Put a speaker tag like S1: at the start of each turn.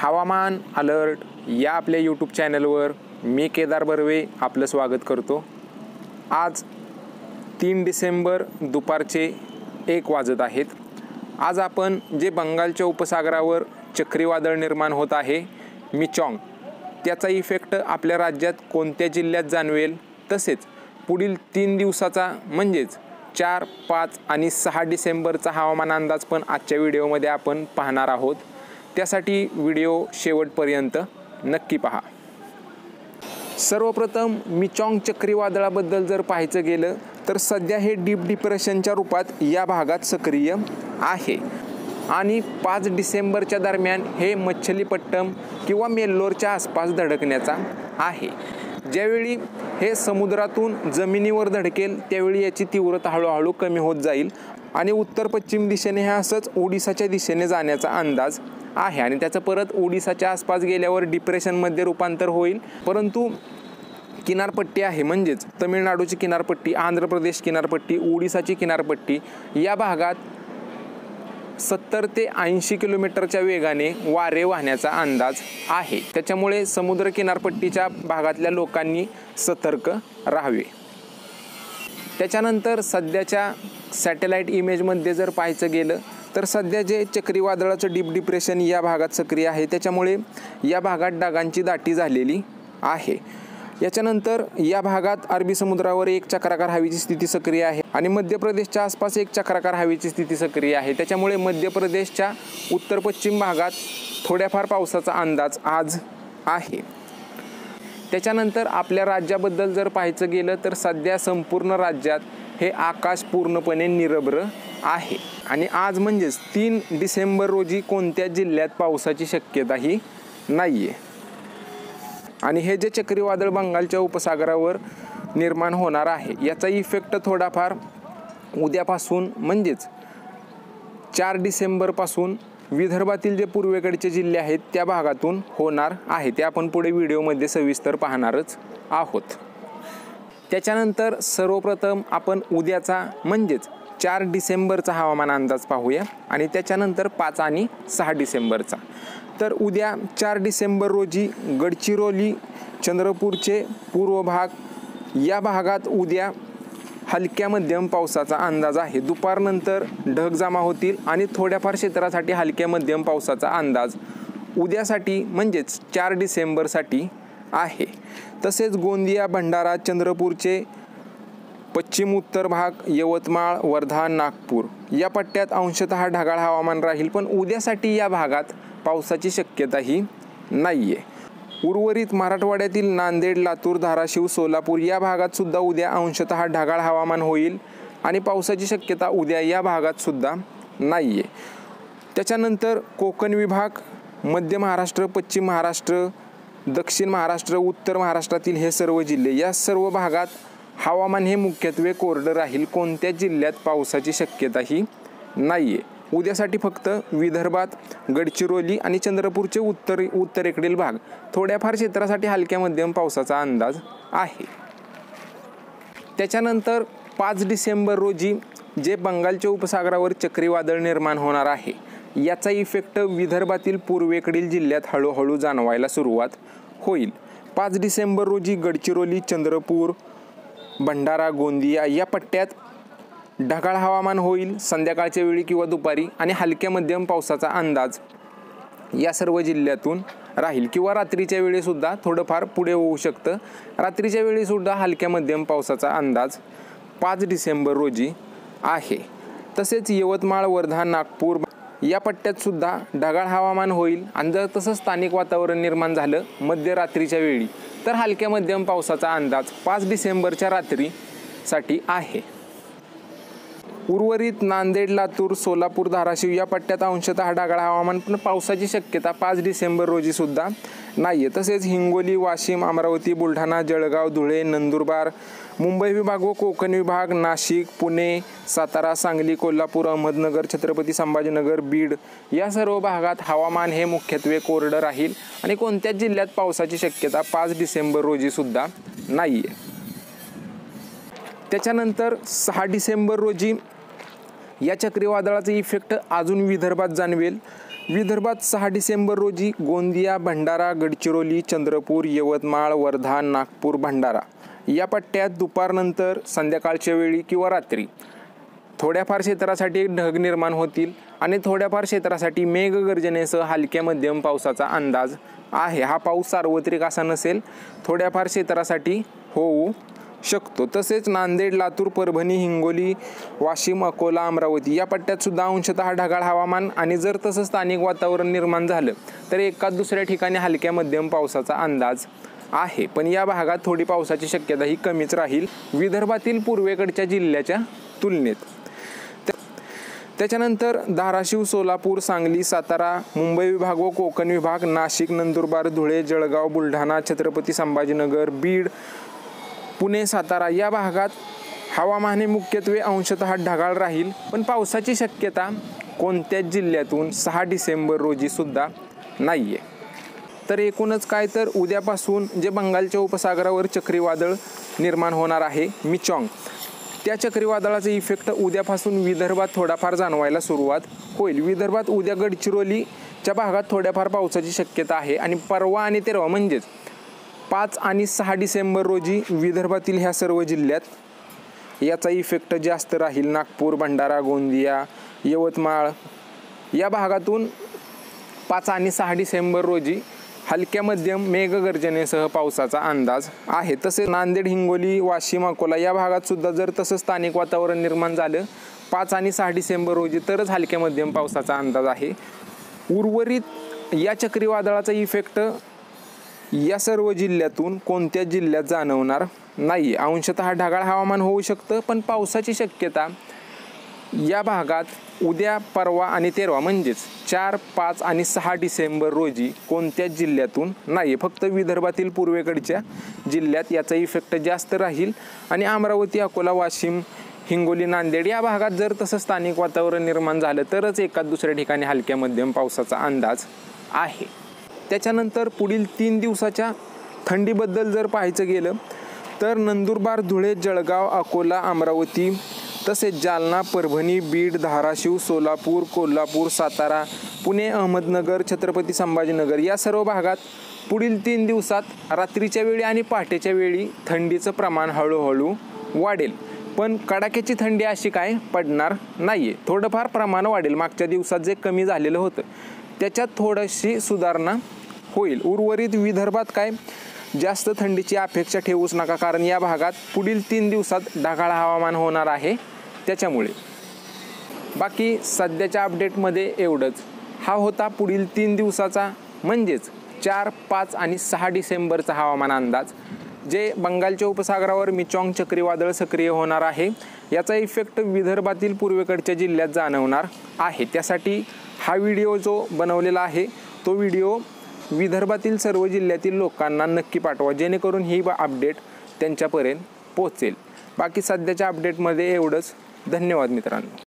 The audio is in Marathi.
S1: हवामान अलर्ट या आपल्या यूट्यूब चॅनलवर मी केदार बर्वे आपलं स्वागत करतो। आज 3 डिसेंबर दुपारचे 1 वाजत आहेत। आज आपण जे बंगालच्या उपसागरावर चक्रीवादळ निर्माण होत आहे मिचॉंग, त्याचा इफेक्ट आपल्या राज्यात कोणत्या जिल्ह्यात जाणवेल, तसेच पुढील 3 दिवसाचा म्हणजेच 4, 5 आणि 6 डिसेंबरचा हवामान अंदाज पण आजच्या व्हिडिओमध्ये आपण पाहणार आहोत। त्यासाठी व्हिडिओ शेवटपर्यंत नक्की पहा। सर्वप्रथम मिचॉंग चक्रीवादळाबद्दल जर पाहायचं गेलं तर सध्या हे डीप डिप्रेशनच्या रूपात या भागात सक्रिय आहे आणि 5 डिसेंबरच्या दरम्यान हे मच्छलीपट्टम किंवा मेल्लोरच्या आसपास धडकण्याचा आहे। ज्यावेळी हे समुद्रातून जमिनीवर धडकेल त्यावेळी याची तीव्रता हळूहळू कमी होत जाईल आणि उत्तर पश्चिम दिशेने हे असंच ओडिसाच्या दिशेने जाण्याचा अंदाज आहे आणि त्याचं परत ओडिसाच्या आसपास गेल्यावर डिप्रेशनमध्ये रूपांतर होईल। परंतु किनारपट्टी आहे म्हणजेच तमिळनाडूची किनारपट्टी, आंध्र प्रदेश किनारपट्टी, ओडिसाची किनारपट्टी या भागात 70 ते 80 किलोमीटरच्या वेगाने वारे वाहण्याचा अंदाज आहे। त्याच्यामुळे समुद्र किनारपट्टीच्या भागातल्या लोकांनी सतर्क राहावे। त्याच्यानंतर सध्याच्या सॅटेलाइट इमेजमध्ये जर पाहायचं गेलं तर सध्या जे चक्रीवादळाचं डीप डिप्रेशन या भागात सक्रिय आहे त्याच्यामुळे या भागात ढगांची दाटी झालेली आहे। याच्यानंतर या भागात अरबी समुद्रावर एक चक्राकार हवेची स्थिती सक्रिय आहे आणि मध्य प्रदेशच्या आसपास एक चक्राकार हवेची स्थिती सक्रिय आहे। त्याच्यामुळे मध्य प्रदेशच्या उत्तर पश्चिम भागात थोड्याफार पावसाचा अंदाज आज आहे। त्याच्यानंतर आपल्या राज्याबद्दल जर पाहायचं गेलं तर सध्या संपूर्ण राज्यात हे आकाश पूर्णपणे निरभ्र आहे आणि आज म्हणजेच 3 डिसेंबर रोजी कोणत्या जिल्ह्यात पावसाची शक्यताही नाही आहे आणि हे जे चक्रीवादळ बंगालच्या उपसागरावर निर्माण होणार आहे याचा इफेक्ट थोडाफार उद्यापासून म्हणजेच 4 डिसेंबरपासून विदर्भातील जे पूर्वेकडचे जिल्हे आहेत त्या भागातून होणार आहे। ते आपण पुढे व्हिडिओमध्ये सविस्तर पाहणारच आहोत। त्याच्यानंतर सर्वप्रथम आपण उद्याचा म्हणजेच 4 डिसेंबरचा हवामान अंदाज पाहूया आणि त्याच्यानंतर 5 आणि 6 डिसेंबरचा। तर उद्या 4 डिसेंबर रोजी गडचिरोली, चंद्रपूरचे पूर्व भाग या भागात उद्या हलक्या मध्यम पावसाचा अंदाज आहे। दुपारनंतर ढग जमा होतील आणि थोड्याफार क्षेत्रासाठी हलक्या मध्यम पावसाचा अंदाज उद्यासाठी म्हणजेच 4 डिसेंबरसाठी आहे। तसेच गोंदिया, भंडारा, चंद्रपूरचे पश्चिम उत्तर भाग, यवतमाळ, वर्धा, नागपूर या पट्ट्यात अंशतः ढगाळ हवामान राहील, पण उद्यासाठी या भागात पावसाची शक्यताही नाही आहे। उर्वरित मराठवाड्यातील नांदेड, लातूर, धाराशिव, सोलापूर या भागात सुद्धा उद्या अंशतः ढगाळ हवामान होईल आणि पावसाची शक्यता उद्या या भागात सुद्धा नाही आहे। त्याच्यानंतर कोकण विभाग, मध्य महाराष्ट्र, पश्चिम महाराष्ट्र, दक्षिण महाराष्ट्र, उत्तर महाराष्ट्रातील हे सर्व जिल्हे या सर्व भागात हवामान हे मुख्यत्वे कोरडं राहील। कोणत्या जिल्ह्यात पावसाची शक्यताही नाही आहे। उद्यासाठी फक्त विदर्भात गडचिरोली आणि चंद्रपूरचे उत्तरेकडील भाग थोड्याफार क्षेत्रासाठी हलक्या मध्यम पावसाचा अंदाज आहे। त्याच्यानंतर 5 डिसेंबर रोजी जे बंगालच्या उपसागरावर चक्रीवादळ निर्माण होणार आहे याचा इफेक्ट विदर्भातील पूर्वेकडील जिल्ह्यात हळूहळू जाणवायला सुरुवात होईल। 5 डिसेंबर रोजी गडचिरोली, चंद्रपूर, भंडारा, गोंदिया या पट्ट्यात ढगाळ हवामान होईल संध्याकाळच्या वेळी किंवा दुपारी आणि हलक्या मध्यम पावसाचा अंदाज या सर्व जिल्ह्यातून राहील किंवा रात्रीच्या वेळी सुद्धा थोडंफार पुढे होऊ शकतं। रात्रीच्या वेळी सुद्धा हलक्या मध्यम पावसाचा अंदाज 5 डिसेंबर रोजी आहे। तसेच यवतमाळ, वर्धा, नागपूर या पट्ट्यात सुद्धा ढगाळ हवामान होईल आणि जर तसं स्थानिक वातावरण निर्माण झालं मध्यरात्रीच्या वेळी तर हलक्या मध्यम पावसाचा अंदाज 5 डिसेंबरच्या रात्रीसाठी आहे। उर्वरित नांदेड, लातूर, सोलापूर, धाराशिव या पट्ट्यात अंशतः ढगाळ हवामान, पण पावसाची शक्यता 5 डिसेंबर रोजी सुद्धा नाही आहे। तसेच हिंगोली, वाशिम, अमरावती, बुलढाणा, जळगाव, धुळे, नंदुरबार, मुंबई विभाग व कोकण विभाग, नाशिक, पुणे, सातारा, सांगली, कोल्हापूर, अहमदनगर, छत्रपती संभाजीनगर, बीड या सर्व भागात हवामान हे मुख्यत्वे कोरडं राहील आणि कोणत्याच जिल्ह्यात पावसाची शक्यता 5 डिसेंबर रोजी सुद्धा नाही आहे। त्याच्यानंतर 6 डिसेंबर रोजी या चक्रीवादळाचा इफेक्ट अजून विदर्भात जाणवेल। विदर्भात 6 डिसेंबर रोजी गोंदिया, भंडारा, गडचिरोली, चंद्रपूर, यवतमाळ, वर्धा, नागपूर, भंडारा या पट्ट्यात दुपारनंतर संध्याकाळच्या वेळी किंवा रात्री थोड्याफार क्षेत्रासाठी ढग निर्माण होतील आणि थोड्याफार क्षेत्रासाठी मेघगर्जनेसह हलक्या मध्यम पावसाचा अंदाज आहे. हा पाऊस सार्वत्रिक असा नसेल, थोड्याफार क्षेत्रासाठी होऊ शकतो. तसेच नांदेड, लातूर, परभणी, हिंगोली, वाशिम, अकोला, अमरावती या पट्ट्यात सुद्धा अंशतः ढगाळ हवामान आणि जर तसं स्थानिक वातावरण निर्माण झालं तर एकाच दुसऱ्या ठिकाणी हलक्या मध्यम पावसाचा अंदाज आहे. पण या भागात थोडी पावसाची शक्यता ही कमीच राहील विदर्भातील पूर्वेकडच्या जिल्ह्याच्या तुलनेत. त्याच्यानंतर धाराशिव, सोलापूर, सांगली, सातारा, मुंबई विभाग व कोकण विभाग, नाशिक, नंदुरबार, धुळे, जळगाव, बुलढाणा, छत्रपती संभाजीनगर, बीड, पुणे, सातारा या भागात हवामान हे मुख्यत्वे अंशतः ढगाळ राहील. पण पावसाची शक्यता कोणत्याच जिल्ह्यातून 6 डिसेंबर रोजी सुद्धा नाही आहे. तर एकूणच काय तर उद्यापासून जे बंगालच्या उपसागरावर चक्रीवादळ निर्माण होणार आहे मिचॉंग, त्या चक्रीवादळाचा इफेक्ट उद्यापासून विदर्भात थोडाफार जाणवायला सुरुवात होईल. विदर्भात उद्या गडचिरोलीच्या भागात थोड्याफार पावसाची शक्यता आहे आणि परवा आणि तेरवा म्हणजेच 5 आणि 6 डिसेंबर रोजी विदर्भातील ह्या सर्व जिल्ह्यात याचा इफेक्ट जास्त राहील. नागपूर, भंडारा, गोंदिया, यवतमाळ या भागातून 5 आणि 6 डिसेंबर रोजी हलक्या मध्यम मेघगर्जनेसह पावसाचा अंदाज आहे. तसेच नांदेड, हिंगोली, वाशिम, अकोला या भागात सुद्धा जर तसं स्थानिक वातावरण निर्माण झालं 5 आणि 6 डिसेंबर रोजी तरच हलक्या मध्यम पावसाचा अंदाज आहे. उर्वरित या चक्रीवादळाचा इफेक्ट या सर्व जिल्ह्यातून कोणत्याच जिल्ह्यात जाणवणार नाही. अंशतः ढगाळ हवामान होऊ शकतं, पण पावसाची शक्यता या भागात उद्या, परवा आणि तेरवा म्हणजेच 4, 5 आणि 6 डिसेंबर रोजी कोणत्याच जिल्ह्यातून नाही. फक्त विदर्भातील पूर्वेकडच्या जिल्ह्यात याचा इफेक्ट जास्त राहील आणि अमरावती, अकोला, वाशिम, हिंगोली, नांदेड या भागात जर तसं स्थानिक वातावरण निर्माण झालं तरच एकाच दुसऱ्या ठिकाणी हलक्या मध्यम पावसाचा अंदाज आहे. त्याच्यानंतर पुढील 3 दिवसाच्या थंडीबद्दल जर पाहायचं गेलं तर नंदुरबार, धुळे, जळगाव, अकोला, अमरावती तसेच जालना, परभणी, बीड, धाराशिव, सोलापूर, कोल्हापूर, सातारा, पुणे, अहमदनगर, छत्रपती संभाजीनगर या सर्व भागात पुढील 3 दिवसात रात्रीच्या वेळी आणि पहाटेच्या वेळी थंडीचं प्रमाण हळूहळू वाढेल. पण कडाक्याची थंडी अशी काय पडणार नाही आहे. थोडंफार प्रमाण वाढेल. मागच्या दिवसात जे कमी झालेलं होतं त्याच्यात थोडीशी सुधारणा होईल. उर्वरित विदर्भात काय जास्त थंडीची अपेक्षा ठेवूच नका, कारण या भागात पुढील 3 दिवसात ढगाळ हवामान होणार आहे. त्याच्यामुळे बाकी सध्याच्या अपडेटमध्ये एवढंच. हा होता पुढील 3 दिवसाचा म्हणजेच 4, 5 आणि 6 डिसेंबरचा हवामान अंदाज. जे बंगालच्या उपसागरावर मिचॉंग चक्रीवादळ सक्रिय होणार आहे याचा इफेक्ट विदर्भातील पूर्वेकडच्या जिल्ह्यात जाणवणार आहे. त्यासाठी हा व्हिडिओ जो बनवलेला आहे तो व्हिडिओ विदर्भातील सर्व जिल्ह्यातील लोकांना नक्की पाठवा, जेणेकरून ही अपडेट त्यांच्यापर्यंत पोहोचेल. बाकी सध्याच्या अपडेटमध्ये एवढंच. धन्यवाद मित्रांनो.